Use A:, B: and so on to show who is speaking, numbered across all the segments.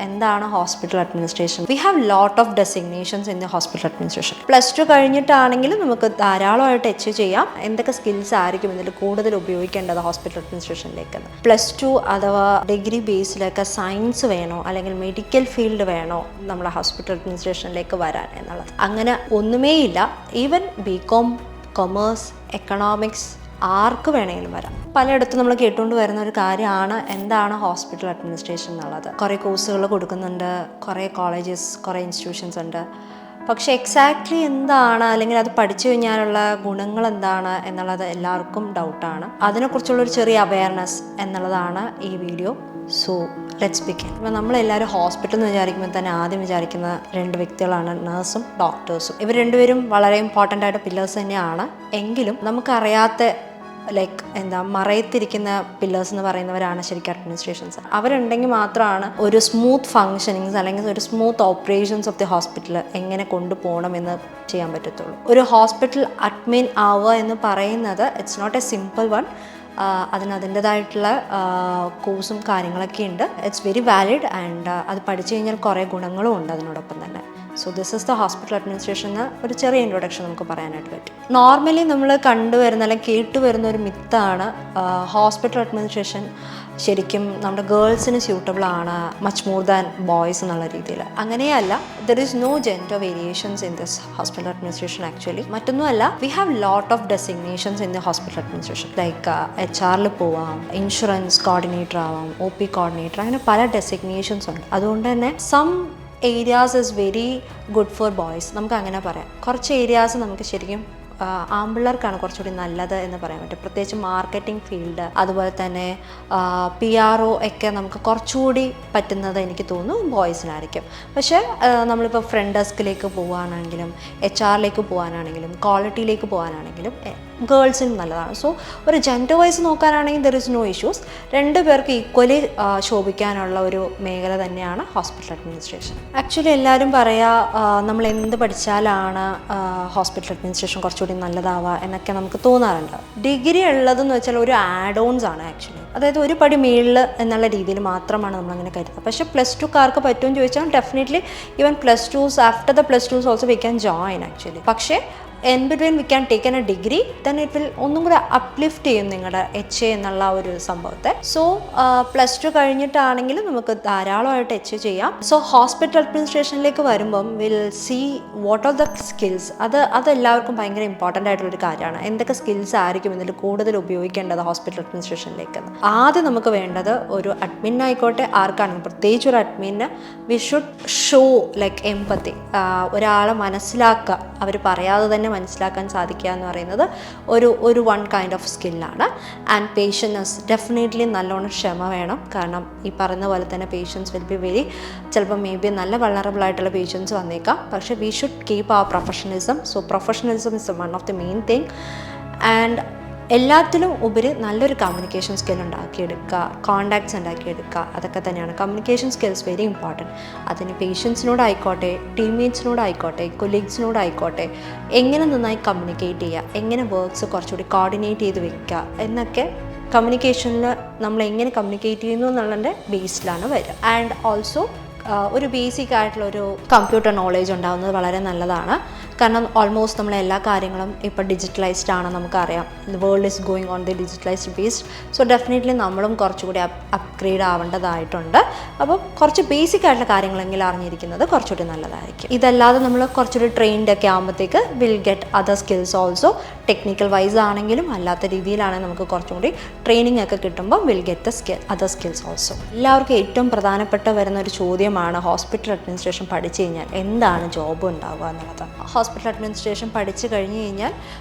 A: എന്താണ് hospital administration. V have lot of designations in the hospital administration. +2 കഴിഞ്ഞിട്ടാണെങ്കിലും നമുക്ക് ധാരാളമായിട്ട് achieve ചെയ്യാം. എന്തൊക്കെ സ്കിൽസ് ആയിരിക്കും ഇതിൽ കൂടുതൽ ഉപയോഗിക്കേണ്ടത് ഹോസ്പിറ്റൽ അഡ്മിനിസ്ട്രേഷനിലേക്ക്. +2 അഥവാ ഡിഗ്രി ബേസിലൊക്കെ സയൻസ് വേണോ അല്ലെങ്കിൽ മെഡിക്കൽ ഫീൽഡ് വേണോ നമ്മുടെ ഹോസ്പിറ്റൽ അഡ്മിനിസ്ട്രേഷനിലേക്ക് വരാൻ എന്നുള്ളത്. അങ്ങനെ ഒന്നുമേ ഇല്ല. ഈവൻ ബികോം, കൊമേഴ്സ്, എക്കണോമിക്സ് ആർക്ക് വേണമെങ്കിലും വരാം. പലയിടത്തും നമ്മൾ കേട്ടുകൊണ്ട് വരുന്ന ഒരു കാര്യമാണ് എന്താണ് ഹോസ്പിറ്റൽ അഡ്മിനിസ്ട്രേഷൻ എന്നുള്ളത്. കുറേ കോഴ്സുകൾ കൊടുക്കുന്നുണ്ട്, കുറേ കോളേജസ്, കുറേ ഇൻസ്റ്റിറ്റ്യൂഷൻസ് ഉണ്ട്. പക്ഷേ എക്സാക്ട്ലി എന്താണ് അല്ലെങ്കിൽ അത് പഠിച്ചു കഴിഞ്ഞാലുള്ള ഗുണങ്ങൾ എന്താണ് എന്നുള്ളത് എല്ലാവർക്കും ഡൗട്ടാണ്. അതിനെക്കുറിച്ചുള്ളൊരു ചെറിയ അവയർനെസ് എന്നുള്ളതാണ് ഈ വീഡിയോ. So let's begin. ഇപ്പോൾ നമ്മളെല്ലാവരും ഹോസ്പിറ്റൽ എന്ന് വിചാരിക്കുമ്പോൾ തന്നെ ആദ്യം വിചാരിക്കുന്ന 2 വ്യക്തികളാണ് നഴ്സും ഡോക്ടേഴ്സും. ഇവർ രണ്ടുപേരും വളരെ ഇമ്പോർട്ടൻ്റ് ആയിട്ട് പില്ലേഴ്സ് തന്നെയാണ്. എങ്കിലും നമുക്കറിയാത്ത മറയത്തിരിക്കുന്ന പില്ലേഴ്സ് എന്ന് പറയുന്നവരാണ് ശരിക്കും അഡ്മിനിസ്ട്രേഷൻസ്. അവരുണ്ടെങ്കിൽ മാത്രമാണ് ഒരു സ്മൂത്ത് ഫങ്ഷനിങ്സ് അല്ലെങ്കിൽ ഒരു smooth operations of the hospital എങ്ങനെ കൊണ്ടുപോകണമെന്ന് ചെയ്യാൻ പറ്റത്തുള്ളൂ. ഒരു ഹോസ്പിറ്റൽ അഡ്മിൻ ആവുക എന്ന് പറയുന്നത് it's not a simple one. അതിൻ്റേതായിട്ടുള്ള കോഴ്സും കാര്യങ്ങളൊക്കെ ഉണ്ട്. ഇറ്റ്സ് വെരി വാലിഡ് ആൻഡ് അത് പഠിച്ചു കഴിഞ്ഞാൽ കുറേ ഗുണങ്ങളും ഉണ്ട് അതിനോടൊപ്പം തന്നെ. So this is the hospital administration എന്ന് ഒരു ചെറിയ ഇൻട്രൊഡക്ഷൻ നമുക്ക് പറയാനായിട്ട് പറ്റും. നോർമലി നമ്മൾ കണ്ടുവരുന്ന അല്ലെങ്കിൽ കേട്ടുവരുന്ന ഒരു മിത്താണ് ഹോസ്പിറ്റൽ അഡ്മിനിസ്ട്രേഷൻ ശരിക്കും നമ്മുടെ ഗേൾസിന് സ്യൂട്ടബിൾ ആണ് മച്ച് മോർ ദാൻ ബോയ്സ് എന്നുള്ള രീതിയിൽ. അങ്ങനെയല്ല. There is no gender variations in this hospital administration actually. മറ്റൊന്നുമല്ല, we have lot of designations in the hospital administration. Like HR പോവാം, ഇൻഷുറൻസ് കോർഡിനേറ്റർ ആവാം, OP കോർഡിനേറ്റർ, അങ്ങനെ പല ഡെസിഗ്നേഷൻസ് ഉണ്ട്. അതുകൊണ്ട് തന്നെ some areas is very good for boys, നമുക്ക് അങ്ങനെ പറയാം. കുറച്ച് ഏരിയാസ് നമുക്ക് ശരിക്കും ആൺപിള്ളേർക്കാണ് കുറച്ചുകൂടി നല്ലത് എന്ന് പറയാൻ പറ്റും. പ്രത്യേകിച്ച് മാർക്കറ്റിംഗ് ഫീൽഡ്, അതുപോലെ തന്നെ PRO ഒക്കെ നമുക്ക് കുറച്ചുകൂടി പറ്റുന്നത് എനിക്ക് തോന്നുന്നു ബോയ്സിനായിരിക്കും. പക്ഷേ നമ്മളിപ്പോൾ ഫ്രണ്ട് ഡെസ്കിലേക്ക് പോകാനാണെങ്കിലും HR പോകാനാണെങ്കിലും ക്വാളിറ്റിയിലേക്ക് പോകാനാണെങ്കിലും ഗേൾസിന് നല്ലതാണ്. സോ ഒരു ജെൻഡർ വൈസ് നോക്കാനാണെങ്കിൽ ദർ ഇസ് നോ ഇഷ്യൂസ്. 2 പേർക്ക് ഈക്വലി ശോഭിക്കാനുള്ള ഒരു മേഖല തന്നെയാണ് ഹോസ്പിറ്റൽ അഡ്മിനിസ്ട്രേഷൻ. ആക്ച്വലി എല്ലാവരും നമ്മൾ എന്ത് പഠിച്ചാലാണ് ഹോസ്പിറ്റൽ അഡ്മിനിസ്ട്രേഷൻ കുറച്ചുകൂടി നല്ലതാവുക എന്നൊക്കെ നമുക്ക് തോന്നാറുണ്ട്. ഡിഗ്രി ഉള്ളതെന്ന് വെച്ചാൽ ഒരു ആഡ് ഓൺസ് ആണ് ആക്ച്വലി. അതായത് ഒരു പടി മേളിൽ എന്നുള്ള രീതിയിൽ മാത്രമാണ് നമ്മളങ്ങനെ കരുതുന്നത്. പക്ഷേ +2കാർക്ക് പറ്റുമെന്ന് ചോദിച്ചാൽ definitely even +2s after the +2s also we can join actually. പക്ഷേ in between we can take a degree, then it will ഒന്നും കൂടെ അപ്ലിഫ്റ്റ് ചെയ്യും നിങ്ങളുടെ HA എന്നുള്ള ഒരു സംഭവത്തെ. സോ +2 കഴിഞ്ഞിട്ടാണെങ്കിലും നമുക്ക് ധാരാളമായിട്ട് HA ചെയ്യാം. സോ ഹോസ്പിറ്റൽ അഡ്മിനിസ്ട്രേഷനിലേക്ക് വരുമ്പം will see what are the skills. അത് എല്ലാവർക്കും ഭയങ്കര ഇമ്പോർട്ടൻ്റ് ആയിട്ടുള്ളൊരു കാര്യമാണ്. എന്തൊക്കെ സ്കിൽസ് ആയിരിക്കും ഇതിൽ കൂടുതൽ ഉപയോഗിക്കേണ്ടത് ഹോസ്പിറ്റൽ അഡ്മിനിസ്ട്രേഷനിലേക്ക്. ആദ്യം നമുക്ക് വേണ്ടത് ഒരു അഡ്മിൻ ആയിക്കോട്ടെ ആർക്കാണെങ്കിൽ, പ്രത്യേകിച്ച് ഒരു അഡ്മിന് we should show like empathy. ഒരാളെ മനസ്സിലാക്കുക, അവർ പറയാതെ തന്നെ മനസ്സിലാക്കാൻ സാധിക്കുക എന്ന് പറയുന്നത് ഒരു വൺ കൈൻഡ് ഓഫ് സ്കില്ലാണ്. ആൻഡ് പേഷ്യൻസ് ഡെഫിനറ്റ്ലി നല്ലോണം ക്ഷമ വേണം. കാരണം ഈ പറയുന്ന പോലെ തന്നെ പേഷ്യൻസ് വിൽ ബി വെരി, ചിലപ്പോൾ മേ ബി നല്ല വൾണറബിൾ ആയിട്ടുള്ള പേഷ്യൻസ് വന്നേക്കാം. പക്ഷേ we should keep our professionalism. So professionalism is one of the main thing. And എല്ലാത്തിലും ഉപരി നല്ലൊരു കമ്മ്യൂണിക്കേഷൻ സ്കിൽ ഉണ്ടാക്കിയെടുക്കുക, കോണ്ടാക്ട്സ് ഉണ്ടാക്കിയെടുക്കുക, അതൊക്കെ തന്നെയാണ് കമ്മ്യൂണിക്കേഷൻ സ്കിൽസ് വെരി ഇമ്പോർട്ടൻറ്റ്. അതിന് പേഷ്യൻസിനോടായിക്കോട്ടെ, ടീംമേറ്റ്സിനോടായിക്കോട്ടെ, കൊളീഗ്സിനോടായിക്കോട്ടെ, എങ്ങനെ നന്നായി കമ്മ്യൂണിക്കേറ്റ് ചെയ്യുക, എങ്ങനെ വർക്ക്സ് കുറച്ചുകൂടി കോർഡിനേറ്റ് ചെയ്ത് വെക്കുക എന്നൊക്കെ കമ്മ്യൂണിക്കേഷനിൽ നമ്മൾ എങ്ങനെ കമ്മ്യൂണിക്കേറ്റ് ചെയ്യുന്നു എന്നുള്ളതിൻ്റെ ബേസിലാണ് വരിക. ആൻഡ് ഓൾസോ ഒരു ബേസിക് ആയിട്ടുള്ളൊരു കമ്പ്യൂട്ടർ നോളേജ് ഉണ്ടാകുന്നത് വളരെ നല്ലതാണ്. കാരണം ഓൾമോസ്റ്റ് നമ്മൾ എല്ലാ കാര്യങ്ങളും ഇപ്പോൾ ഡിജിറ്റലൈസ്ഡ് ആണ്, നമുക്കറിയാം. The world is going on the digitalised based. So definitely നമ്മളും കുറച്ചുകൂടി അപ്ഗ്രേഡ് ആവേണ്ടതായിട്ടുണ്ട്. അപ്പോൾ കുറച്ച് ബേസിക് ആയിട്ടുള്ള കാര്യങ്ങളെങ്കിലും അറിഞ്ഞിരിക്കുന്നത് കുറച്ചുകൂടി നല്ലതായിരിക്കും. ഇതല്ലാതെ നമ്മൾ കുറച്ചുകൂടി ട്രെയിൻഡ് ഒക്കെ ആകുമ്പോഴത്തേക്ക് will get other skills also. Technical wise ആണെങ്കിലും അല്ലാത്ത രീതിയിലാണെങ്കിൽ നമുക്ക് കുറച്ചും കൂടി ട്രെയിനിങ് ഒക്കെ കിട്ടുമ്പോൾ will get the other skills also. എല്ലാവർക്കും ഏറ്റവും പ്രധാനപ്പെട്ട വരുന്ന ഒരു ചോദ്യമാണ് ഹോസ്പിറ്റൽ അഡ്മിനിസ്ട്രേഷൻ പഠിച്ചു കഴിഞ്ഞാൽ എന്താണ് ജോബ് ഉണ്ടാവുക എന്നുള്ളത്. ഹോസ്പിറ്റൽ അഡ്മിനിസ്ട്രേഷൻ പഠിച്ചു കഴിഞ്ഞ് കഴിഞ്ഞാൽ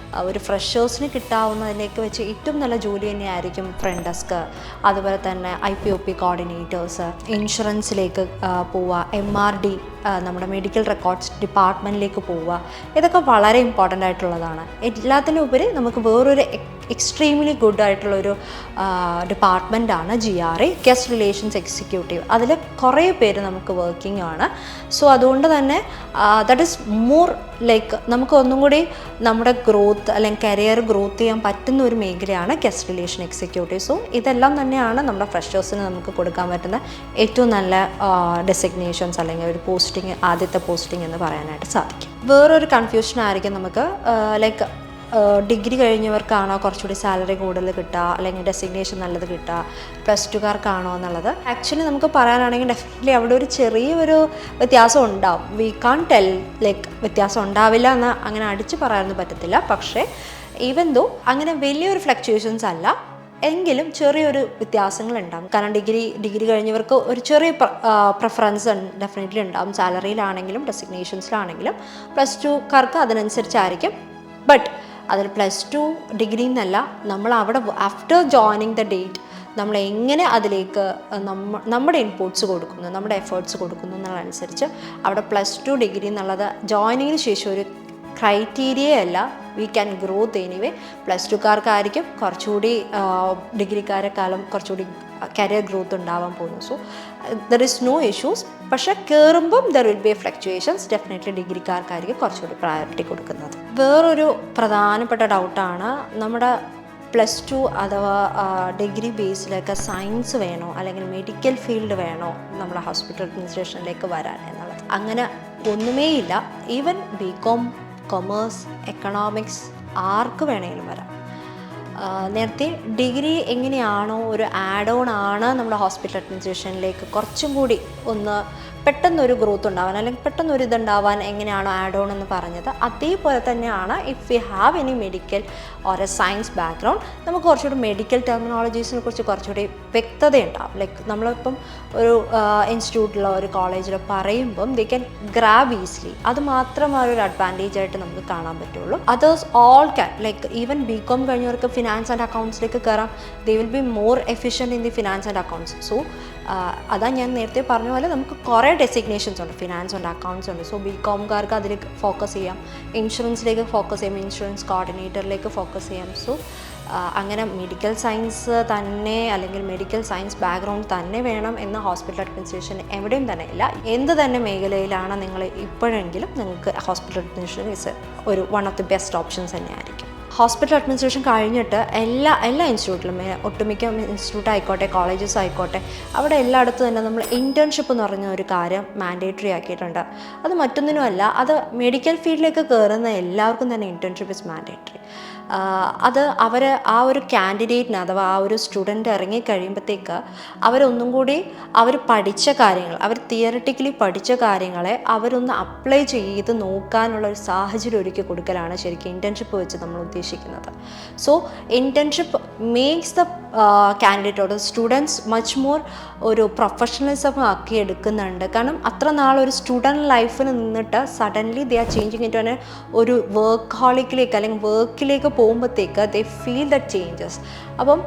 A: ഒരു ഫ്രഷേഴ്സിന് കിട്ടാവുന്നതിലേക്ക് വെച്ച് ഏറ്റവും നല്ല ജോലി തന്നെയായിരിക്കും ഫ്രണ്ട് ഡെസ്ക്, അതുപോലെ തന്നെ IPOP കോർഡിനേറ്റേഴ്സ്, ഇൻഷുറൻസിലേക്ക് പോവുക, MRD നമ്മുടെ മെഡിക്കൽ റെക്കോർഡ്സ് ഡിപ്പാർട്ട്മെൻറ്റിലേക്ക് പോവുക. ഇതൊക്കെ വളരെ ഇമ്പോർട്ടൻ്റ് ആയിട്ടുള്ളതാണ്. എല്ലാത്തിനും ഉപരി നമുക്ക് വേറൊരു എക്സ്ട്രീംലി ഗുഡ് ആയിട്ടുള്ളൊരു ഡിപ്പാർട്ട്മെൻറ്റാണ് GRE, ഗസ്റ്റ് റിലേഷൻസ് എക്സിക്യൂട്ടീവ്. അതിൽ കുറേ പേര് നമുക്ക് വർക്കിംഗ് ആണ്. സോ അതുകൊണ്ട് തന്നെ ദാറ്റ് ഈസ് മോർ ലൈക്ക് നമുക്ക് ഒന്നും കൂടി നമ്മുടെ ഗ്രോത്ത് അല്ലെങ്കിൽ കരിയർ ഗ്രോത്ത് ചെയ്യാൻ പറ്റുന്ന ഒരു മേഖലയാണ് ഗസ്റ്റ് റിലേഷൻ എക്സിക്യൂട്ടീവ്. സോ ഇതെല്ലാം തന്നെയാണ് നമ്മുടെ ഫ്രഷേഴ്സിന് നമുക്ക് കൊടുക്കാൻ പറ്റുന്ന ഏറ്റവും നല്ല ഡെസിഗ്നേഷൻസ് അല്ലെങ്കിൽ ഒരു പോസ്റ്റിംഗ്, ആദ്യത്തെ പോസ്റ്റിംഗ് എന്ന് പറയാനായിട്ട് സാധിക്കും. വേറൊരു കൺഫ്യൂഷൻ ആയിരിക്കും നമുക്ക് ലൈക്ക് ഡിഗ്രി കഴിഞ്ഞവർക്കാണോ കുറച്ചുകൂടി സാലറി കൂടുതൽ കിട്ടുക അല്ലെങ്കിൽ ഡെസിഗ്നേഷൻ നല്ലത് കിട്ടുക, പ്ലസ് ടുക്കാർക്കാണോ എന്നുള്ളത്. ആക്ച്വലി നമുക്ക് പറയാനാണെങ്കിൽ ഡെഫിനറ്റ്ലി അവിടെ ഒരു ചെറിയൊരു വ്യത്യാസം ഉണ്ടാവും. വി കാൺ ടെൽ ലൈക്ക് വ്യത്യാസം ഉണ്ടാവില്ല എന്ന് അങ്ങനെ അടിച്ച് പറയാനൊന്നും പറ്റത്തില്ല. പക്ഷേ ഈവൻ ദോ അങ്ങനെ വലിയൊരു ഫ്ലക്ച്വേഷൻസ് അല്ല എങ്കിലും ചെറിയൊരു വ്യത്യാസങ്ങൾ ഉണ്ടാകും. കാരണം ഡിഗ്രി കഴിഞ്ഞവർക്ക് ഒരു ചെറിയ പ്രിഫറൻസ് ഡെഫിനറ്റ്ലി ഉണ്ടാകും, സാലറിയിലാണെങ്കിലും ഡെസിഗ്നേഷൻസിലാണെങ്കിലും. പ്ലസ് ടുക്കാർക്ക് അതിനനുസരിച്ചായിരിക്കും. ബട്ട് അതിൽ പ്ലസ് ടു ഡിഗ്രി എന്നല്ല, നമ്മൾ അവിടെ ആഫ്റ്റർ ജോയിനിങ് ദ ഡേറ്റ് നമ്മൾ എങ്ങനെ അതിലേക്ക് നമ്മുടെ ഇൻപുട്സ് കൊടുക്കുന്നു, നമ്മുടെ എഫേർട്സ് കൊടുക്കുന്നു എന്നുള്ളതനുസരിച്ച് അവിടെ പ്ലസ് ടു ഡിഗ്രി എന്നുള്ളത് ജോയിനിങ്ങിന് ശേഷം ഒരു ക്രൈറ്റീരിയ അല്ല. We can growth anyway. Plus ടുക്കാർക്കായിരിക്കും കുറച്ചുകൂടി ഡിഗ്രിക്കാരെക്കാളും കുറച്ചുകൂടി കരിയർ ഗ്രോത്ത് ഉണ്ടാവാൻ പോകുന്നു. So there is no issues. പക്ഷേ കയറുമ്പം there will be a fluctuations. Definitely ഡിഗ്രിക്കാർക്കായിരിക്കും കുറച്ചുകൂടി പ്രയോറിറ്റി കൊടുക്കുന്നത്. വേറൊരു പ്രധാനപ്പെട്ട ഡൗട്ടാണ് നമ്മുടെ പ്ലസ് ടു അഥവാ ഡിഗ്രി ബേസിലൊക്കെ സയൻസ് വേണോ അല്ലെങ്കിൽ മെഡിക്കൽ ഫീൽഡ് വേണോ നമ്മുടെ ഹോസ്പിറ്റൽ അഡ്മിനിസ്ട്രേഷനിലേക്ക് വരാൻ എന്നുള്ളത്. അങ്ങനെ ഒന്നുമേ ഇല്ല. ഈവൻ BCom, കൊമേഴ്സ്, എക്കണോമിക്സ് ആർക്ക് വേണമെങ്കിലും വരാം. നേരത്തെ ഡിഗ്രി എങ്ങനെയാണോ ഒരു ആഡ് ഓൺ ആണ് നമ്മുടെ ഹോസ്പിറ്റൽ അഡ്മിനിസ്ട്രേഷനിലേക്ക് കുറച്ചും കൂടി ഒന്ന് പെട്ടെന്നൊരു ഗ്രോത്ത് ഉണ്ടാവാൻ അല്ലെങ്കിൽ പെട്ടെന്നൊരു ഇതുണ്ടാവാൻ എങ്ങനെയാണോ ആഡ് ഓൺ എന്ന് പറഞ്ഞത്, അതേപോലെ തന്നെയാണ് if you have any medical or A science background നമുക്ക് കുറച്ചുകൂടി മെഡിക്കൽ ടെർമിനോളജീസിനെ കുറിച്ച് കുറച്ചുകൂടി വ്യക്തതയുണ്ടാവും. ലൈക്ക് നമ്മളിപ്പം ഒരു ഇൻസ്റ്റിറ്റ്യൂട്ടിലോ ഒരു കോളേജിലോ പറയുമ്പം ദേ ക്യാൻ ഗ്രാബ് ഈസിലി. അത് മാത്രമാണ് ഒരു അഡ്വാൻറ്റേജ് ആയിട്ട് നമുക്ക് കാണാൻ പറ്റുള്ളൂ. Others all can like even BCom കഴിഞ്ഞവർക്ക് ഫിനാൻസ് ആൻഡ് അക്കൗണ്ട്സിലേക്ക് കയറാം. They will be more efficient in the finance and accounts. So അതാ ഞാൻ നേരത്തെ പറഞ്ഞ പോലെ നമുക്ക് കുറേ ഡെസിഗ്നേഷൻസ് ഉണ്ട്, ഫിനാൻസ് ഉണ്ട്, അക്കൗണ്ട്സ് ഉണ്ട്. സോ BComകാർക്ക് അതിലേക്ക് ഫോക്കസ് ചെയ്യാം, ഇൻഷുറൻസിലേക്ക് ഫോക്കസ് ചെയ്യാം, ഇൻഷുറൻസ് കോർഡിനേറ്ററിലേക്ക് ഫോക്കസ് ചെയ്യാം. സോ അങ്ങനെ മെഡിക്കൽ സയൻസ് തന്നെ അല്ലെങ്കിൽ മെഡിക്കൽ സയൻസ് ബാക്ക്ഗ്രൗണ്ട് തന്നെ വേണം എന്ന് ഹോസ്പിറ്റൽ അഡ്മിനിസ്ട്രേഷൻ എവിടെയും തന്നെ ഇല്ല. എന്ത് തന്നെ മേഖലയിലാണ് നിങ്ങൾ ഇപ്പോഴെങ്കിലും നിങ്ങൾക്ക് ഹോസ്പിറ്റൽ അഡ്മിനിസ്ട്രേഷൻ ഇസ് ഒരു one of the best options തന്നെയായിരിക്കും. ഹോസ്പിറ്റൽ അഡ്മിനിസ്ട്രേഷൻ കഴിഞ്ഞിട്ട് എല്ലാ ഇൻസ്റ്റിറ്റ്യൂട്ടിലും ഒട്ടുമിക്ക ഇൻസ്റ്റിറ്റ്യൂട്ട് ആയിക്കോട്ടെ കോളേജസ് ആയിക്കോട്ടെ അവിടെ എല്ലായിടത്തും തന്നെ നമ്മൾ ഇൻറ്റേൺഷിപ്പ് എന്ന് പറഞ്ഞ ഒരു കാര്യം മാൻഡേറ്ററി ആക്കിയിട്ടുണ്ട്. അത് മറ്റൊന്നിനുമല്ല, അത് മെഡിക്കൽ ഫീൽഡിലേക്ക് കയറുന്ന എല്ലാവർക്കും തന്നെ ഇൻറ്റേൺഷിപ്പ് ഇസ് മാൻഡേറ്ററി. അത് ആ ഒരു കാൻഡിഡേറ്റിന് അഥവാ ആ ഒരു സ്റ്റുഡൻറ്റ് ഇറങ്ങിക്കഴിയുമ്പോഴത്തേക്ക് അവരൊന്നും കൂടി അവർ പഠിച്ച കാര്യങ്ങൾ, അവർ തിയറിറ്റിക്കലി പഠിച്ച കാര്യങ്ങളെ അവരൊന്ന് അപ്ലൈ ചെയ്ത് നോക്കാനുള്ള ഒരു സാഹചര്യം ഒരുക്കി കൊടുക്കലാണ് ശരിക്കും ഇൻറ്റേൺഷിപ്പ് വെച്ച് നമ്മൾ ഉദ്ദേശിക്കുന്നത്. So internship makes the candidate or students much more ഒരു പ്രൊഫഷണലിസം ആക്കി എടുക്കുന്നുണ്ട്. കാരണം അത്ര നാളൊരു സ്റ്റുഡൻറ്റ് ലൈഫിൽ നിന്നിട്ട് suddenly they are changing in ഒരു വർക്ക് ഹോളിക്കിലേക്ക് അല്ലെങ്കിൽ വർക്കിലേക്ക് പോകുമ്പോഴത്തേക്ക് ദേ ഫീൽ ദ ചേഞ്ചസ്. അപ്പം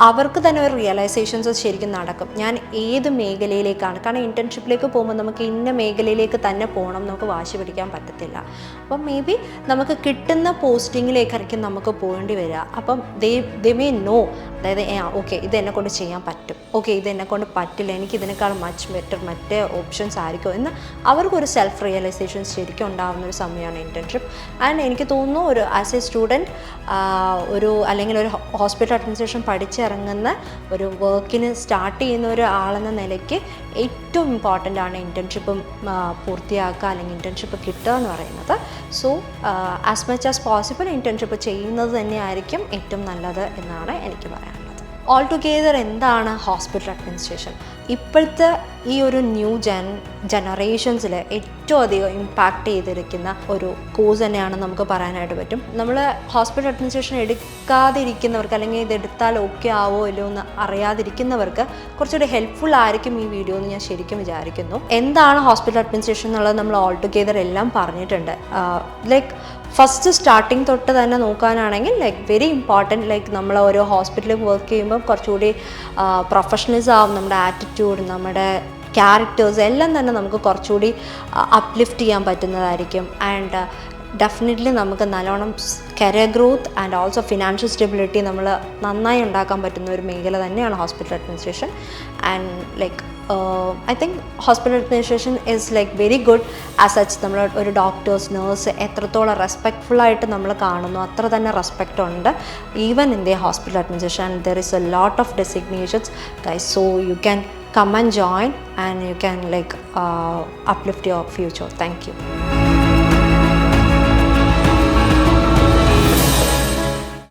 A: അവർക്ക് തന്നെ ഒരു റിയലൈസേഷൻസ് ശരിക്കും നടക്കും. ഞാൻ ഏത് മേഖലയിലേക്കാണ്, കാരണം ഇൻറ്റേൺഷിപ്പിലേക്ക് പോകുമ്പോൾ നമുക്ക് ഇന്ന മേഖലയിലേക്ക് തന്നെ പോകണം നമുക്ക് വാശി പിടിക്കാൻ പറ്റത്തില്ല. അപ്പം മേ ബി നമുക്ക് കിട്ടുന്ന പോസ്റ്റിങ്ങിലേക്കായിരിക്കും നമുക്ക് പോകേണ്ടി വരിക. അപ്പം ദേ മേ നോ, അതായത് ഓക്കെ ഇത് എന്നെ കൊണ്ട് ചെയ്യാൻ പറ്റും, ഓക്കെ ഇത് എന്നെ കൊണ്ട് പറ്റില്ല, എനിക്ക് ഇതിനേക്കാൾ മച്ച് ബെറ്റർ മറ്റേ ഓപ്ഷൻസ് ആയിരിക്കും എന്ന് അവർക്കൊരു സെൽഫ് റിയലൈസേഷൻ ശരിക്കും ഉണ്ടാകുന്ന ഒരു സമയമാണ് ഇൻറ്റേൺഷിപ്പ്. ആൻഡ് എനിക്ക് തോന്നുന്നു ഒരു ആസ് എ സ്റ്റുഡൻറ്റ് അല്ലെങ്കിൽ ഒരു ഹോസ്പിറ്റൽ അഡ്മിനിസ്ട്രേഷൻ പഠിച്ചിറങ്ങുന്ന ഒരു വർക്കിന് സ്റ്റാർട്ട് ചെയ്യുന്ന ഒരാളെന്ന നിലയ്ക്ക് ഏറ്റവും ഇമ്പോർട്ടൻ്റ് ആണ് ഇൻറ്റേൺഷിപ്പ് പൂർത്തിയാക്കുക അല്ലെങ്കിൽ ഇൻറ്റേൺഷിപ്പ് കിട്ടുക എന്ന് പറയുന്നത്. So as much as possible internship ചെയ്യുന്നത് തന്നെയായിരിക്കും ഏറ്റവും നല്ലത് എന്നാണ് എനിക്ക് പറയാനുള്ളത്. ഓൾ ടുഗെദർ എന്താണ് ഹോസ്പിറ്റൽ അഡ്മിനിസ്ട്രേഷൻ? ഇപ്പോഴത്തെ ഈ ഒരു ന്യൂ ജനറേഷൻസിൽ ഏറ്റവും അധികം ഇമ്പാക്റ്റ് ചെയ്തിരിക്കുന്ന ഒരു കോഴ്സ് തന്നെയാണ് നമുക്ക് പറയാനായിട്ട് പറ്റും. നമ്മൾ ഹോസ്പിറ്റൽ അഡ്മിനിസ്ട്രേഷൻ എടുക്കാതിരിക്കുന്നവർക്ക് അല്ലെങ്കിൽ ഇത് എടുത്താൽ ഓക്കെ ആവോ ഇല്ലയോ എന്ന് അറിയാതിരിക്കുന്നവർക്ക് കുറച്ചുകൂടി ഹെൽപ്ഫുൾ ആയിരിക്കും ഈ വീഡിയോ എന്ന് ഞാൻ ശരിക്കും വിചാരിക്കുന്നു. എന്താണ് ഹോസ്പിറ്റൽ അഡ്മിനിസ്ട്രേഷൻ എന്നുള്ളത് നമ്മൾ ഓൾ ടുഗെദർ എല്ലാം പറഞ്ഞിട്ടുണ്ട്. ലൈക്ക് ഫസ്റ്റ് സ്റ്റാർട്ടിങ് തൊട്ട് തന്നെ നോക്കാനാണെങ്കിൽ ലൈക്ക് വെരി ഇമ്പോർട്ടൻറ്റ്, ലൈക്ക് നമ്മൾ ഓരോ ഹോസ്പിറ്റലിൽ വർക്ക് ചെയ്യുമ്പോൾ കുറച്ചുകൂടി പ്രൊഫഷണലിസം ആവും, നമ്മുടെ ആറ്റിറ്റ്യൂഡ്, നമ്മുടെ ക്യാരക്ടേഴ്സ് എല്ലാം തന്നെ നമുക്ക് കുറച്ചുകൂടി അപ്ലിഫ്റ്റ് ചെയ്യാൻ പറ്റുന്നതായിരിക്കും. ആൻഡ് ഡെഫിനറ്റ്ലി നമുക്ക് നല്ലോണം career growth and also financial stability നമ്മൾ നന്നായി ഉണ്ടാക്കാൻ പറ്റുന്ന ഒരു മേഖല തന്നെയാണ് hospital administration. And like I think hospital administration is like very good as such. നമ്മൾ ഒരു ഡോക്ടേഴ്സ് നേഴ്സ് എത്രത്തോളം റെസ്പെക്ട്ഫുള്ളായിട്ട് നമ്മൾ കാണുന്നു അത്ര തന്നെ റെസ്പെക്റ്റ് ഉണ്ട് even in the hospital administration. And there is a lot of designations guys, so you can come and join and you can like uplift your future. Thank you.